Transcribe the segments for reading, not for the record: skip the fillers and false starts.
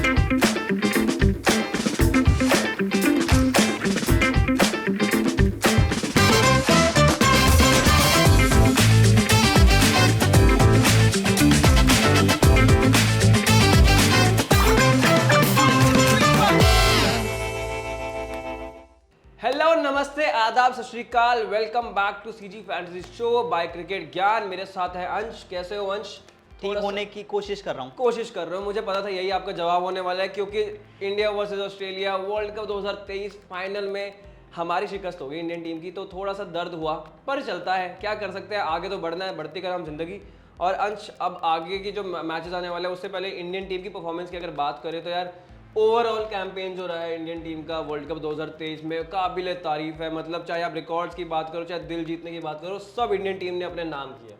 Hello, नमस्ते, आदाब, सत श्री अकाल। Welcome back to CG fantasy show by cricket Gyan. मेरे साथ है अंश। कैसे हो अंश? ठीक होने की कोशिश कर रहा हूँ। कोशिश कर रहे हो। मुझे पता था यही आपका जवाब होने वाला है, क्योंकि India versus Australia world cup 2023 final में हमारी शिकस्त हो गई इंडियन टीम की। तो थोड़ा सा दर्द हुआ, पर चलता है, क्या कर सकते हैं, आगे तो बढ़ना है, बढ़ती कराम जिंदगी। और अंश, अब आगे की जो मैचेस आने वाले हैं उससे पहले इंडियन टीम की परफॉर्मेंस की अगर बात करें तो यार ओवरऑल कैंपेन जो रहा है इंडियन टीम का वर्ल्ड कप 2023 में काबिल तारीफ है। मतलब चाहे आप रिकॉर्ड्स की बात करो, चाहे दिल जीतने की बात करो, सब इंडियन टीम ने अपने नाम किया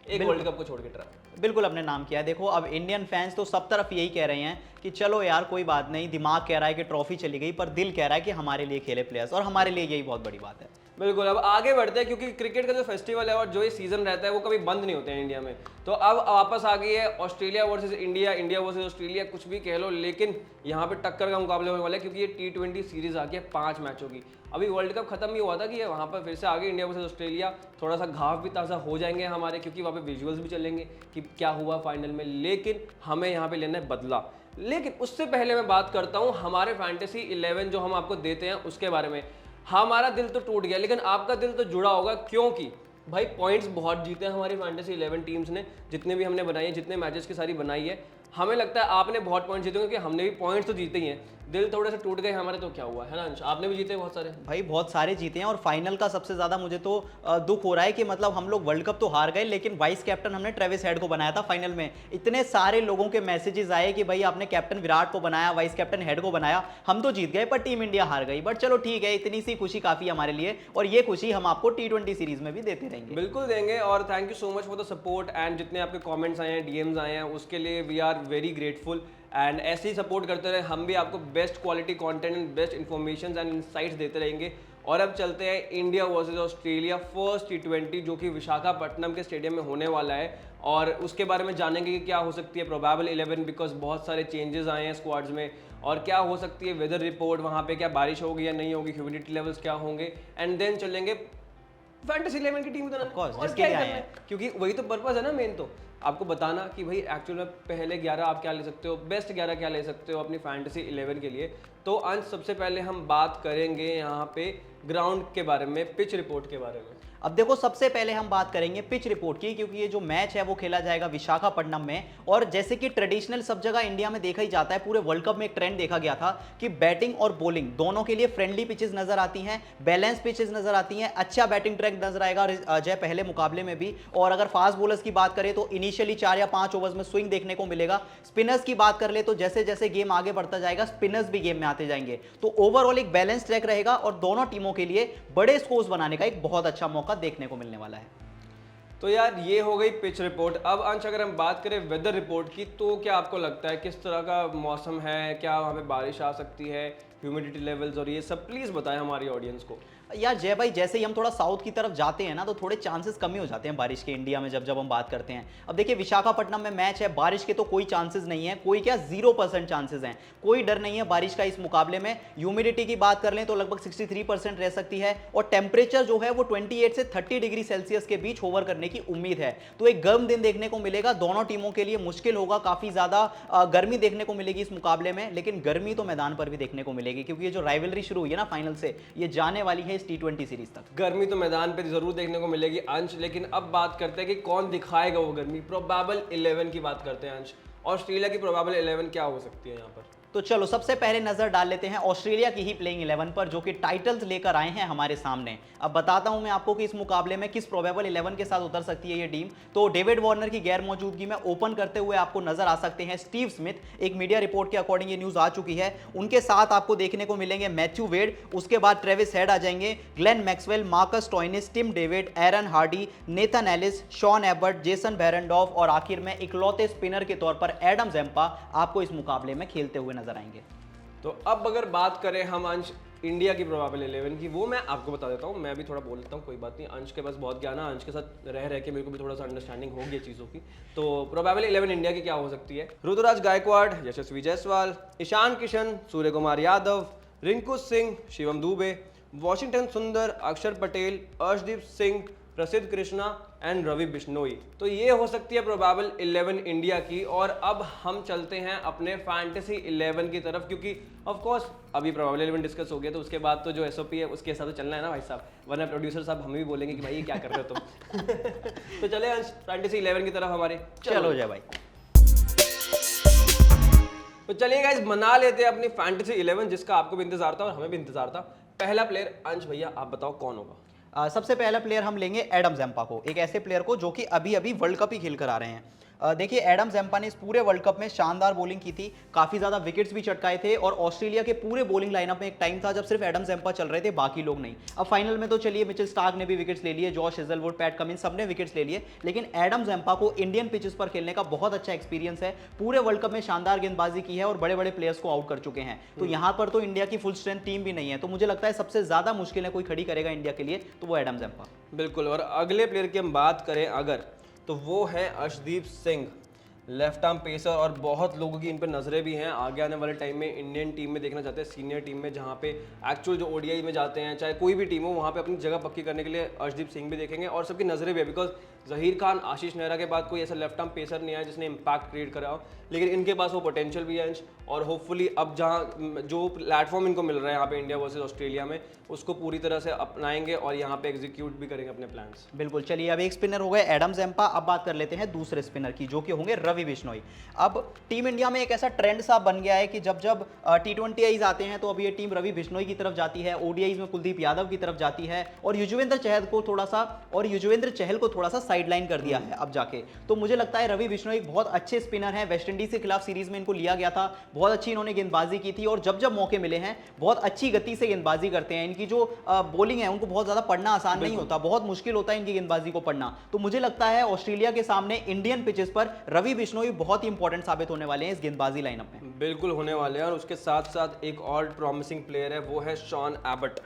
एक वर्ल्ड कप को छोड़ के। ट्राई बिल्कुल अपने नाम किया है। देखो, अब इंडियन फैंस तो सब तरफ यही कह रहे हैं कि चलो यार कोई बात नहीं, दिमाग कह रहा है कि ट्रॉफी चली गई, पर दिल कह रहा है कि हमारे लिए खेले प्लेयर्स, और हमारे लिए यही बहुत बड़ी बात है। बिल्कुल। अब आगे बढ़ते हैं, क्योंकि क्रिकेट का जो फेस्टिवल है और जो ये सीजन रहता है वो कभी बंद नहीं होते हैं इंडिया में। तो अब वापस आ गई है Australia versus India, India versus Australia, कुछ भी कह लो, लेकिन यहाँ पे टक्कर का मुकाबला होने वाला है, क्योंकि ये T20 सीरीज आ गई है 5 मैचों की। अभी वर्ल्ड कप खत्म ही हुआ था कि वहाँ पर फिर से आगे इंडिया वर्सेस ऑस्ट्रेलिया। थोड़ा सा घाव भी ताज़ा हो जाएंगे हमारे, क्योंकि वहाँ पे विजुअल्स भी चलेंगे कि क्या हुआ फाइनल में। लेकिन हमें यहाँ पे लेना है बदला। लेकिन उससे पहले मैं बात करता हूँ हमारे फैंटेसी 11 जो हम आपको देते हैं उसके बारे में। हमारा दिल तो टूट गया, लेकिन आपका दिल तो जुड़ा होगा, क्योंकि भाई पॉइंट्स बहुत जीते हैं हमारी फैंटेसी 11 टीम्स ने, जितने भी हमने बनाई है, जितने मैचेस की सारी बनाई है। हमें लगता है आपने बहुत पॉइंट जीते होंगे, कि हमने भी पॉइंट्स तो जीते ही हैं। दिल थोड़े से टूट गए हमारे, तो क्या हुआ है ना अंश? आपने भी जीते बहुत सारे। भाई बहुत सारे जीते हैं, और फाइनल का सबसे ज्यादा मुझे तो दुख हो रहा है कि मतलब हम लोग वर्ल्ड कप तो हार गए, लेकिन वाइस कैप्टन हमने ट्रेविस हेड को बनाया था फाइनल में। इतने सारे लोगों के मैसेजेस आए कि भाई आपने कैप्टन विराट को बनाया, वाइस कैप्टन हेड को बनाया, हम तो जीत गए पर टीम इंडिया हार गई। बट चलो ठीक है, इतनी सी खुशी काफी है हमारे लिए, और ये खुशी हम आपको T20 सीरीज में भी देते रहेंगे। बिल्कुल देंगे, और thank you so much for the support. And जितने आपके कमेंट्स आए हैं, डीएम्स आए हैं, उसके लिए we are very grateful. And ऐसे ही सपोर्ट करते रहे, हम भी आपको best quality content and best information and insights देते रहेंगे। और अब चलते हैं India versus Australia first T20, जो कि विशाखापट्टनम के स्टेडियम में होने वाला है। और उसके बारे में जानेंगे कि क्या हो सकती है प्रोबेबल 11, बिकॉज बहुत सारे चेंजेस आए हैं स्क्वाड्स में। और क्या हो सकती है वेदर रिपोर्ट, वहाँ पे क्या बारिश होगी या नहीं होगी, ह्यूमिडिटी लेवल्स क्या होंगे। एंड देन चलेंगे फैंटेसी 11 की टीम जिसके लिए आए हैं, क्योंकि वही तो पर्पस है ना मेन, तो आपको बताना कि भाई एक्चुअल में पहले 11 आप क्या ले सकते हो, बेस्ट 11 क्या ले सकते हो अपनी फैंटेसी 11 के लिए। तो अंश, सबसे पहले हम बात करेंगे यहाँ पे ग्राउंड के बारे में, पिच रिपोर्ट के बारे में। अब देखो, सबसे पहले हम बात करेंगे पिच रिपोर्ट की, क्योंकि ये जो मैच है वो खेला जाएगा विशाखापट्टनम में। और जैसे कि ट्रेडिशनल सब जगह इंडिया में देखा ही जाता है, पूरे वर्ल्ड कप में एक ट्रेंड देखा गया था कि बैटिंग और बॉलिंग दोनों के लिए फ्रेंडली पिचेस नजर आती हैं, बैलेंस पिचेस नजर आती हैं, अच्छा बैटिंग ट्रैक नजर आएगा अजय पहले मुकाबले में भी। और अगर फास्ट बॉलर्स की बात करें तो इनिशियली 4 या 5 ओवर्स में स्विंग देखने को मिलेगा। स्पिनर्स की बात कर ले तो जैसे जैसे गेम आगे बढ़ता जाएगा स्पिनर्स भी गेम में आते जाएंगे। तो ओवरऑल एक बैलेंस ट्रैक रहेगा, और दोनों टीमों के लिए बड़े स्कोर्स बनाने का एक बहुत अच्छा मौका देखने को मिलने वाला है। तो यार ये हो गई पिच रिपोर्ट। अब अंश, अगर हम बात करें वेदर रिपोर्ट की, तो क्या आपको लगता है किस तरह का मौसम है, क्या वहाँ पे बारिश आ सकती है, ह्यूमिडिटी लेवल्स और ये सब प्लीज़ बताएं हमारी ऑडियंस को। यार जय भाई, जैसे ही हम थोड़ा साउथ की तरफ जाते हैं ना, तो थोड़े चांसेस कमी हो जाते हैं बारिश के इंडिया में, जब हम बात करते हैं। अब देखिए, विशाखापट्टनम में मैच है, बारिश के तो कोई चांसेस नहीं है, कोई क्या 0% चांसेस हैं, कोई डर नहीं है बारिश का इस मुकाबले में। ह्यूमिडिटी की बात कर लें तो लगभग 63% रह सकती है, और टेम्परेचर जो है वो 28 से 30 डिग्री सेल्सियस के बीच होवर करने की उम्मीद है। तो एक गर्म दिन देखने को मिलेगा, दोनों टीमों के लिए मुश्किल होगा, काफी ज्यादा गर्मी देखने को मिलेगी इस मुकाबले में। लेकिन गर्मी तो मैदान पर भी देखने को मिलेगी, क्योंकि ये जो राइवलरी शुरू हुई है ना फाइनल से, ये जाने वाली है इस T20 सीरीज। गर्मी तो मैदान पे जरूर देखने को मिलेगी अंश, लेकिन अब बात करते हैं कि कौन दिखाएगा वो गर्मी। प्रोबेबल 11 की बात करते हैं अंश। ऑस्ट्रेलिया की प्रोबेबल 11 क्या हो सकती है यहाँ पर? तो चलो सबसे पहले नजर डाल लेते हैं ऑस्ट्रेलिया की ही प्लेइंग 11 पर, जो कि टाइटल्स लेकर आए हैं हमारे सामने। अब बताता हूं मैं आपको कि इस मुकाबले में किस प्रोबेबल 11 के साथ उतर सकती है ये टीम। तो डेविड वार्नर की गैर मौजूदगी में ओपन करते हुए आपको नजर आ सकते हैं स्टीव स्मिथ। एक मीडिया रिपोर्ट के अकॉर्डिंग ये न्यूज आ चुकी है। उनके साथ आपको देखने को मिलेंगे मैथ्यू वेड, उसके बाद ट्रेविस हेड आ जाएंगे, Glenn Maxwell, Marcus Stoinis, Tim David, Aaron Hardie, Nathan Ellis, Sean Abbott, Jason Behrendorff, और आखिर में इकलौते स्पिनर के तौर पर एडम ज़ेम्पा आपको इस मुकाबले में खेलते हुए नजर आएंगे। तो अब अगर बात करें हम अंश इंडिया की प्रोबेबल 11 की, वो मैं आपको बता देता हूँ। मैं भी थोड़ा बोल देता हूँ, कोई बात नहीं। अंश के पास बहुत ज्ञान है, अंश के साथ रह रह के मेरे को भी थोड़ा सा अंडरस्टैंडिंग होगी चीज़ों की। तो प्रोबेबल 11 इंडिया की क्या हो सकती है? ऋतुराज गायकवाड़, यशस्वी जायसवाल, ईशान किशन, सूर्य कुमार यादव, रिंकू सिंह, शिवम दुबे, वॉशिंगटन सुंदर, अक्षर पटेल, अर्शदीप सिंह, प्रसिद्ध कृष्णा एंड रवि बिश्नोई। तो ये हो सकती है प्रोबेबल 11 इंडिया की। और अब हम चलते हैं अपने फैंटेसी 11 की तरफ, क्योंकि ऑफ कोर्स अभी प्रोबेबल 11 डिस्कस हो गया, तो उसके बाद तो जो एसओपी है उसके हिसाब से चलना है ना भाई साहब, वरना प्रोड्यूसर साहब हमें भी बोलेंगे कि भाई ये क्या कर रहे हो तुम। तो चले फैंटेसी 11 की तरफ हमारे। चलो जय भाई। तो चलिए गाइस, मना लेते हैं अपनी फैंटेसी 11, जिसका आपको भी इंतजार था और हमें भी इंतजार था। पहला प्लेयर अंश भैया आप बताओ कौन होगा? सबसे पहला प्लेयर हम लेंगे एडम ज़ेम्पा को, एक ऐसे प्लेयर को जो कि अभी अभी वर्ल्ड कप ही खेल कर आ रहे हैं। देखिए एडम ज़ेम्पा ने इस पूरे वर्ल्ड कप में शानदार बॉलिंग की थी, काफ़ी ज़्यादा विकेट्स भी चटकाए थे, और ऑस्ट्रेलिया के पूरे बॉलिंग लाइनअप में एक टाइम था जब सिर्फ एडम ज़ेम्पा चल रहे थे, बाकी लोग नहीं। अब फाइनल में तो चलिए मिचेल स्टार्क ने भी विकेट्स ले लिए, जॉश हेजलवुड, पैट कमिंस, सबने विकेट्स ले लिए, लेकिन एडम ज़ेम्पा को इंडियन पिचेस पर खेलने का बहुत अच्छा एक्सपीरियंस है। पूरे वर्ल्ड कप में शानदार गेंदबाजी की है और बड़े बड़े प्लेयर्स को आउट कर चुके हैं। तो यहाँ पर तो इंडिया की फुल स्ट्रेंथ टीम भी नहीं है, तो मुझे लगता है सबसे ज़्यादा मुश्किलें कोई खड़ी करेगा इंडिया के लिए तो वो एडम ज़ेम्पा। बिल्कुल। और अगले प्लेयर की हम बात करें अगर, तो वो है Arshdeep Singh, left arm pacer, और बहुत लोगों की इन पर नज़रें भी हैं। आगे आने वाले टाइम में इंडियन टीम में देखना चाहते हैं, सीनियर टीम में, जहाँ पे एक्चुअल जो ओडीआई में जाते हैं, चाहे कोई भी टीम हो, वहाँ पे अपनी जगह पक्की करने के लिए अर्शदीप सिंह भी देखेंगे। और सबकी नज़रें भी है, बिकॉज जहीर खान, आशीष नेहरा के बाद कोई ऐसा लेफ्ट आर्म पेसर नहीं आया जिसने इम्पैक्ट क्रिएट करा हो, लेकिन इनके पास वो पोटेंशियल भी है। और होपफुली अब जहाँ जो प्लेटफॉर्म इनको मिल रहा है यहाँ पे इंडिया वर्सेस ऑस्ट्रेलिया में, उसको पूरी तरह से अपनाएंगे और यहाँ पे एग्जीक्यूट भी करेंगे अपने प्लान्स। बिल्कुल। चलिए अब एक स्पिनर हो गए एडम ज़ेम्पा, अब बात कर लेते हैं दूसरे स्पिनर की, जो कि होंगे रवि बिश्नोई। अब टीम इंडिया में एक ऐसा ट्रेंड सा बन गया है कि जब जब T20 आते हैं तो अब ये टीम रवि बिश्नोई की तरफ जाती है, ओडीआईज में कुलदीप यादव की तरफ जाती है, और युजवेंद्र चहल को थोड़ा सा साइडलाइन कर दिया है अब जाके। तो मुझे लगता है रवि बिश्नोई एक बहुत अच्छे स्पिनर है, वेस्ट इंडीज के खिलाफ सीरीज में इनको लिया गया था, बहुत अच्छी इन्होंने गेंदबाजी की थी, और जब जब मौके मिले हैं बहुत अच्छी गति से गेंदबाजी करते हैं। इनकी जो बॉलिंग है उनको बहुत ज्यादा पढ़ना आसान नहीं होता, बहुत मुश्किल होता है इनकी गेंदबाजी को पढ़ना। तो मुझे लगता है ऑस्ट्रेलिया के सामने इंडियन पिचेस पर रवि बिश्नोई बहुत ही इंपॉर्टेंट साबित होने वाले हैं इस गेंदबाजी लाइनअप में। बिल्कुल होने वाले हैं। और उसके साथ साथ एक और प्रॉमिसिंग प्लेयर है, वो है शॉन एबट।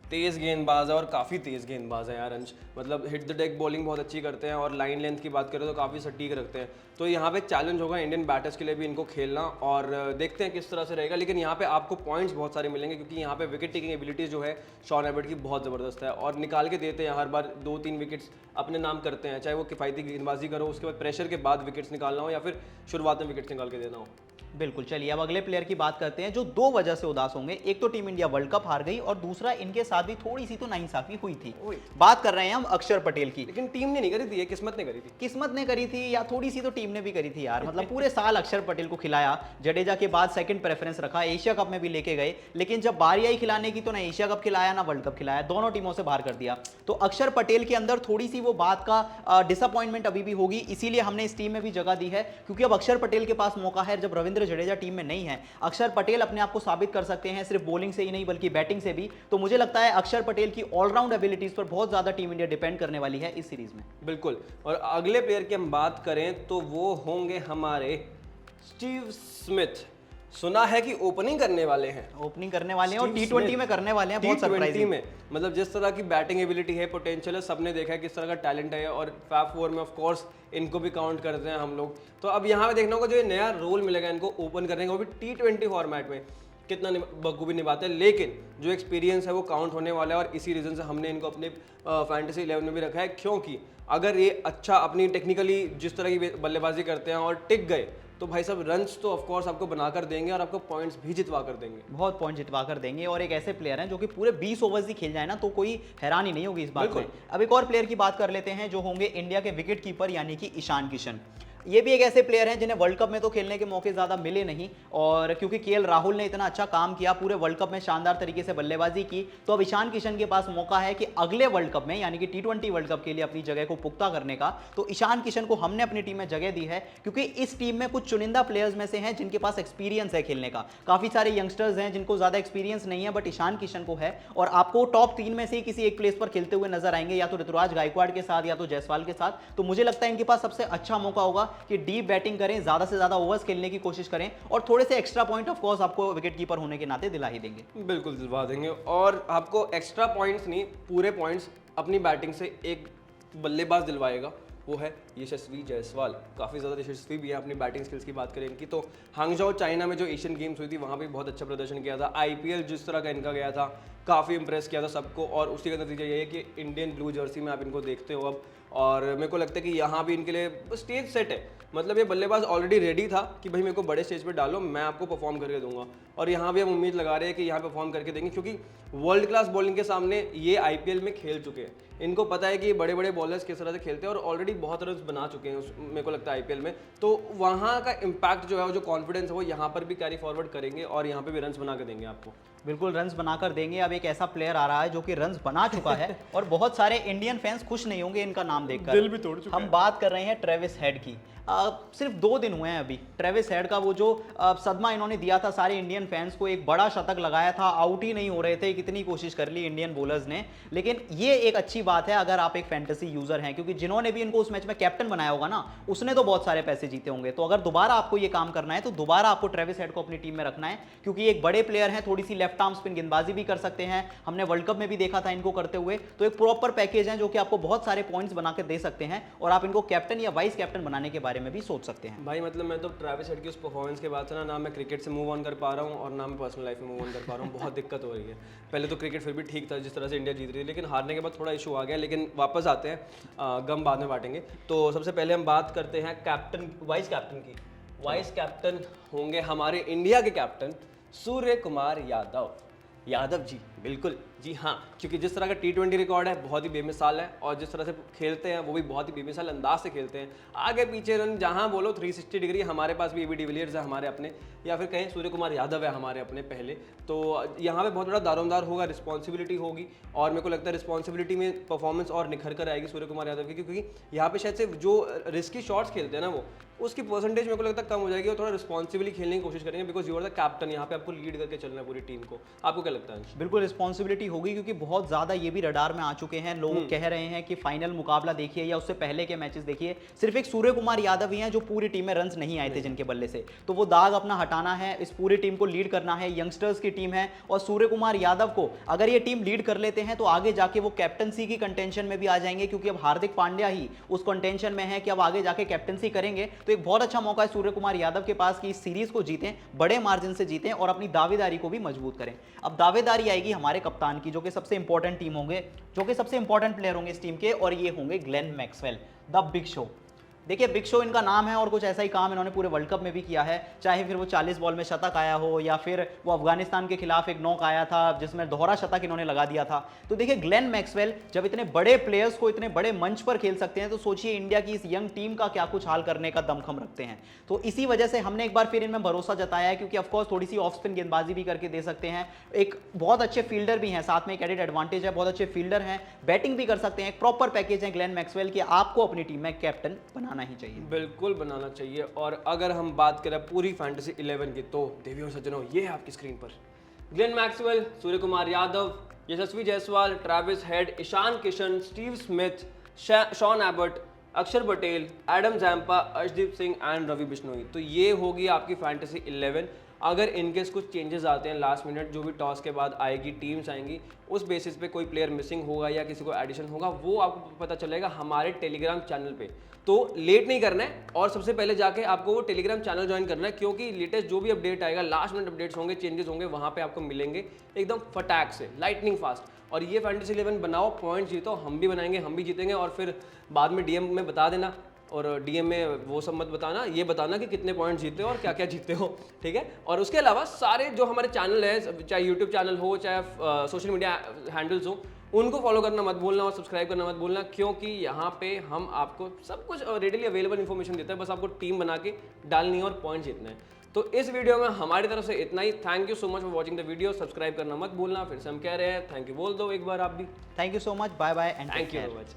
तेज गेंदबाज है और काफ़ी तेज गेंदबाज है यार अंश, मतलब हिट द डेक बॉलिंग बहुत अच्छी करते हैं, और लाइन लेंथ की बात करें तो काफ़ी सटीक रखते हैं। तो यहाँ पे एक चैलेंज होगा इंडियन बैटर्स के लिए भी इनको खेलना, और देखते हैं किस तरह से रहेगा। लेकिन यहाँ पे आपको पॉइंट्स बहुत सारे मिलेंगे, क्योंकि यहाँ पे विकेट टेकिंग एबिलिटीज जो है शॉन एबट की बहुत ज़बरदस्त है, और निकाल के देते हैं हर बार 2-3 विकेट्स अपने नाम करते हैं, चाहे वो किफ़ायती गेंदबाजी करो, उसके बाद प्रेशर के बाद विकेट्स निकालना हो, या फिर शुरुआत में विकेट्स निकाल के देना हो। बिल्कुल। चलिए अब अगले प्लेयर की बात करते हैं जो दो वजह से उदास होंगे, एक तो टीम इंडिया वर्ल्ड कप हार गई, और दूसरा इनके साथ भी थोड़ी सी तो नाइंसाफी हुई थी। बात कर रहे हैं हम अक्षर पटेल की। लेकिन टीम ने नहीं करी थी, ये किस्मत ने करी थी। किस्मत ने करी थी या थोड़ी सी तो टीम ने भी करी थी यार, मतलब पूरे साल अक्षर पटेल को खिलाया, जडेजा के बाद सेकंड प्रेफरेंस रखा, एशिया कप में भी लेके गए, लेकिन जब बारी आई खिलाने की तो ना एशिया कप खिलाया ना वर्ल्ड कप खिलाया, दोनों टीमों से बाहर कर दिया। तो अक्षर पटेल के अंदर थोड़ी सी वो बात का डिसअपॉइंटमेंट अभी भी होगी, इसीलिए हमने इस टीम में भी जगह दी है, क्योंकि अब अक्षर पटेल के पास मौका है, जब रविंद्र जडेजा टीम में नहीं है, अक्षर पटेल अपने आप को साबित कर सकते हैं, सिर्फ बॉलिंग से ही नहीं बल्कि बैटिंग से भी। तो मुझे लगता है अक्षर पटेल की ऑलराउंड एबिलिटीज पर बहुत ज्यादा टीम इंडिया डिपेंड करने वाली है इस सीरीज में। बिल्कुल। और अगले प्लेयर की हम बात करें तो वो होंगे हमारे स्टीव स्मिथ। सुना है कि ओपनिंग करने वाले हैं, ओपनिंग करने वाले हैं और T20 में करने वाले हैं, बहुत सरप्राइजिंग में। मतलब जिस तरह की बैटिंग एबिलिटी है, पोटेंशियल है, सबने देखा है किस तरह का टैलेंट है, और फैब 4 में ऑफ कोर्स इनको भी काउंट करते हैं हम लोग। तो अब यहाँ पे देखना होगा जो ये नया रोल मिलेगा इनको ओपन करने का, वो भी T20 फॉर्मेट में कितना बखूबी निभाते हैं, लेकिन जो एक्सपीरियंस है वो काउंट होने वाला है। और इसी रीज़न से हमने इनको अपने फैंटेसी 11 में भी रखा है, क्योंकि अगर ये अच्छा अपनी टेक्निकली जिस तरह की बल्लेबाजी करते हैं और टिक गए, तो भाई साहब रन्स तो ऑफ कोर्स आपको बनाकर देंगे और आपको पॉइंट्स भी जितवा कर देंगे, बहुत पॉइंट जितवा कर देंगे। और एक ऐसे प्लेयर हैं जो कि पूरे 20 ओवर्स ही खेल जाए ना तो कोई हैरानी नहीं होगी इस बात में। अब एक और प्लेयर की बात कर लेते हैं जो होंगे इंडिया के विकेट कीपर यानी कि ईशान किशन। ये भी एक ऐसे प्लेयर हैं जिन्हें वर्ल्ड कप में तो खेलने के मौके ज़्यादा मिले नहीं, और क्योंकि केएल राहुल ने इतना अच्छा काम किया, पूरे वर्ल्ड कप में शानदार तरीके से बल्लेबाजी की, तो अब ईशान किशन के पास मौका है कि अगले वर्ल्ड कप में यानी कि T20 वर्ल्ड कप के लिए अपनी जगह को पुख्ता करने का। तो ईशान किशन को हमने अपनी टीम में जगह दी है, क्योंकि इस टीम में कुछ चुनिंदा प्लेयर्स में से हैं जिनके पास एक्सपीरियंस है खेलने का। काफ़ी सारे यंगस्टर्स हैं जिनको ज़्यादा एक्सपीरियंस नहीं है, बट ईशान किशन को है, और आपको टॉप 3 में से ही किसी एक प्लेस पर खेलते हुए नजर आएंगे, या तो ऋतुराज गायकवाड़ के साथ या तो जायसवाल के साथ। तो मुझे लगता है इनके पास सबसे अच्छा मौका होगा कि डीप बैटिंग करें, ज्यादा से ज्यादा ओवर्स खेलने की कोशिश करें और थोड़े से एक्स्ट्रा पॉइंट ऑफ कोर्स आपको विकेट कीपर होने के नाते दिला ही देंगे। बिल्कुल दिलवा देंगे, और आपको एक्स्ट्रा पॉइंट्स नहीं, पूरे पॉइंट्स अपनी बैटिंग से एक बल्लेबाज दिलवाएगा, वो है यशस्वी जायसवाल। काफ़ी ज़्यादा यशस्वी भी है अपनी बैटिंग स्किल्स की बात करें इनकी तो। हांगझाओ चाइना में जो एशियन गेम्स हुई थी वहाँ पे बहुत अच्छा प्रदर्शन किया था। आईपीएल जिस तरह का इनका गया था काफ़ी इंप्रेस किया था सबको, और उसी का नतीजा ये है कि इंडियन ब्लू जर्सी में आप इनको देखते हो अब, और मेरे को लगता है कि यहाँ भी इनके लिए स्टेज सेट है। मतलब ये बल्लेबाज ऑलरेडी रेडी था कि भाई मेरे को बड़े स्टेज पे डालो, मैं आपको परफॉर्म करके दूंगा, और यहाँ भी हम उम्मीद लगा रहे हैं कि यहाँ परफॉर्म करके देंगे, क्योंकि वर्ल्ड क्लास बॉलिंग के सामने ये आईपीएल में खेल चुके हैं। इनको पता है कि ये बड़े बड़े बॉलर्स किस तरह से खेलते हैं, और ऑलरेडी बहुत रन बना चुके हैं मेरे को लगता है आईपीएल में। तो वहाँ का इम्पैक्ट जो है, वो जो कॉन्फिडेंस है, वो यहाँ पर भी कैरी फॉरवर्ड करेंगे और यहाँ पे भी रन्स बना के देंगे आपको। बिल्कुल रन्स बनाकर देंगे। अब एक ऐसा प्लेयर आ रहा है जो कि रन्स बना चुका है और बहुत सारे इंडियन फैंस खुश नहीं होंगे इनका नाम देखकर। दिल भी तोड़ चुका हम बात कर रहे हैं ट्रेविस हेड की। सिर्फ 2 दिन हुए हैं अभी ट्रेविस हेड का वो जो सदमा इन्होंने दिया था सारे इंडियन फैंस को, एक बड़ा शतक लगाया था, आउट ही नहीं हो रहे थे, कितनी कोशिश कर ली इंडियन बॉलर्स ने। लेकिन ये एक अच्छी बात है अगर आप एक फैंटेसी यूजर हैं, क्योंकि जिन्होंने भी इनको उस मैच में कैप्टन बनाया होगा ना, उसने तो बहुत सारे पैसे जीते होंगे। तो अगर दोबारा आपको ये काम करना है तो दोबारा आपको ट्रेविस हेड को अपनी टीम में रखना है, क्योंकि एक बड़े प्लेयर हैं, थोड़ी सी लेफ्ट आर्म स्पिन गेंदबाजी भी कर सकते हैं, हमने वर्ल्ड कप में भी देखा था इनको करते हुए। तो एक प्रॉपर पैकेज है जो कि आपको बहुत सारे पॉइंट्स बना के दे सकते हैं, और आप इनको कैप्टन या वाइस कैप्टन बनाने के बारे में भी सोच सकते हैं। भाई मतलब मैं तो ट्रेविस हेड की उस परफॉर्मेंस के बाद से ना मैं क्रिकेट से मूव ऑन कर पा रहा हूँ और ना मैं पर्सनल लाइफ में मूव ऑन कर पा रहा हूँ। बहुत दिक्कत हो रही है। पहले तो क्रिकेट फिर भी ठीक था जिस तरह से इंडिया जीत रही थी, लेकिन हारने के बाद थोड़ा इशू आ गया। लेकिन वापस आते हैं, गम बाद में बांटेंगे। तो सबसे पहले हम बात करते हैं कैप्टन, वाइस कैप्टन की। वाइस कैप्टन होंगे हमारे इंडिया के कैप्टन सूर्य कुमार यादव जी। बिल्कुल जी हाँ, क्योंकि जिस तरह का T20 रिकॉर्ड है बहुत ही बेमिसाल है, और जिस तरह से खेलते हैं वो भी बहुत ही बेमिसाल अंदाज से खेलते हैं। आगे पीछे रन जहाँ बोलो 360 डिग्री। हमारे पास भी एबी डिविलियर्स है हमारे अपने, या फिर कहें सूर्य कुमार यादव है हमारे अपने पहले। तो यहाँ पे बहुत बड़ा दारोमदार होगा, रिस्पॉन्सिबिलिटी होगी, और मेरे को लगता है रिस्पॉन्सिबिलिटी में परफॉर्मेंस और निखर कर आएगी सूर्य कुमार यादव की, क्योंकि यहाँ पे शायद से जो रिस्की शॉट्स खेलते हैं ना वो, उसकी परसेंटेज मेरे को लगता है कम हो जाएगी, और थोड़ा रिस्पॉन्सिबली खेलने की कोशिश करेंगे, because you are the captain. यहाँ पे आपको लीड करके चलना है पूरी टीम को। आपको क्या लगता है? बिल्कुल रिस्पॉन्सिबिलिटी होगी, क्योंकि बहुत ज़्यादा ये भी रडार में आ चुके हैं। लोग कह रहे हैं कि फाइनल मुकाबला देखिए या उससे पहले के मैचेस देखिए, सिर्फ एक सूर्य कुमार यादव ही हैं जो पूरी टीम में रन्स नहीं आए थे जिनके बल्ले से। तो वो दाग अपना हटाना है, इस पूरी टीम को लीड करना है। यंगस्टर्स की टीम है, और सूर्य कुमार यादव को अगर ये टीम लीड कर लेते हैं तो आगे जाके वो कैप्टनसी की कंटेंशन में भी आ जाएंगे, क्योंकि अब हार्दिक पांड्या ही उस कंटेंशन में है कि अब आगे जाके कैप्टनसी करेंगे। तो एक बहुत अच्छा मौका है सूर्य कुमार यादव के पास कि इस सीरीज को जीतें, बड़े मार्जिन से जीतें और अपनी दावेदारी को भी मजबूत करें। अब दावेदारी आएगी हमारे कप्तान की, जो कि सबसे इंपॉर्टेंट टीम होंगे, जो कि सबसे इंपॉर्टेंट प्लेयर होंगे इस टीम के, और ये होंगे Glenn Maxwell, the big show. देखिए बिग शो इनका नाम है, और कुछ ऐसा ही काम इन्होंने पूरे वर्ल्ड कप में भी किया है, चाहे फिर वो 40 बॉल में शतक आया हो, या फिर वो अफगानिस्तान के खिलाफ एक नॉक आया था जिसमें दोहरा शतक इन्होंने लगा दिया था। तो देखिए ग्लेन मैक्सवेल जब इतने बड़े प्लेयर्स को इतने बड़े मंच पर खेल सकते हैं, तो सोचिए इंडिया की इस यंग टीम का क्या कुछ हाल करने का दमखम रखते हैं। तो इसी वजह से हमने एक बार फिर इनमें भरोसा जताया है, क्योंकि ऑफकोर्स थोड़ी सी ऑफ स्पिन गेंदबाजी भी करके दे सकते हैं, एक बहुत अच्छे फील्डर भी हैं, साथ में एक एडेड एडवांटेज है, बहुत अच्छे फील्डर हैं, बैटिंग भी कर सकते हैं, एक प्रॉपर पैकेज है ग्लेन मैक्सवेल की। आपको अपनी टीम में कैप्टन बनाना ही चाहिए। बिल्कुल बनाना चाहिए। और अगर हम बात करें पूरी फैंटेसी 11 की, तो देवियों और सज्जनों ये है आपकी स्क्रीन पर Glenn Maxwell, Surya Kumar Yadav, Yashasvi Jaiswal, Travis Head, Ishan Kishan, Steve Smith, Sean Abbott, Axar Patel, Adam Zampa, Arshdeep Singh and Ravi Bishnoi. तो ये होगी आपकी फैंटेसी 11। अगर इनकेस कुछ चेंजेस आते हैं लास्ट मिनट, जो भी टॉस के बाद आएगी, टीम्स आएंगी, उस बेसिस पे कोई प्लेयर मिसिंग होगा या किसी को एडिशन होगा, वो आपको पता चलेगा हमारे टेलीग्राम चैनल पे। तो लेट नहीं करना है, और सबसे पहले जाके आपको वो टेलीग्राम चैनल ज्वाइन करना है, क्योंकि लेटेस्ट जो भी अपडेट आएगा, लास्ट मिनट अपडेट्स होंगे, चेंजेस होंगे, वहाँ पे आपको मिलेंगे एकदम फटाक से, लाइटनिंग फास्ट। और ये फैंटेसी 11 बनाओ, पॉइंट जीतो, हम भी बनाएंगे, हम भी जीतेंगे। और फिर बाद में डीएम में बता देना, और डीएम में वो सब मत बताना, ये बताना कि कितने पॉइंट जीते हो और क्या क्या जीते हो, ठीक है। और उसके अलावा सारे जो हमारे चैनल है, चाहे यूट्यूब चैनल हो, चाहे सोशल मीडिया हैंडल्स हो, उनको फॉलो करना मत भूलना और सब्सक्राइब करना मत भूलना, क्योंकि यहाँ पे हम आपको सब कुछ रेडिली अवेलेबल इन्फॉर्मेशन देते हैं। बस आपको टीम बना के डालनी है और पॉइंट जीतने हैं। तो इस वीडियो में हमारी तरफ से इतना ही। Thank you so much for watching the video. Subscribe करना मत भूलना। फिर से हम कह रहे हैं थैंक यू बोल दो एक बार आप भी। Thank you so much, bye bye and thank you very much.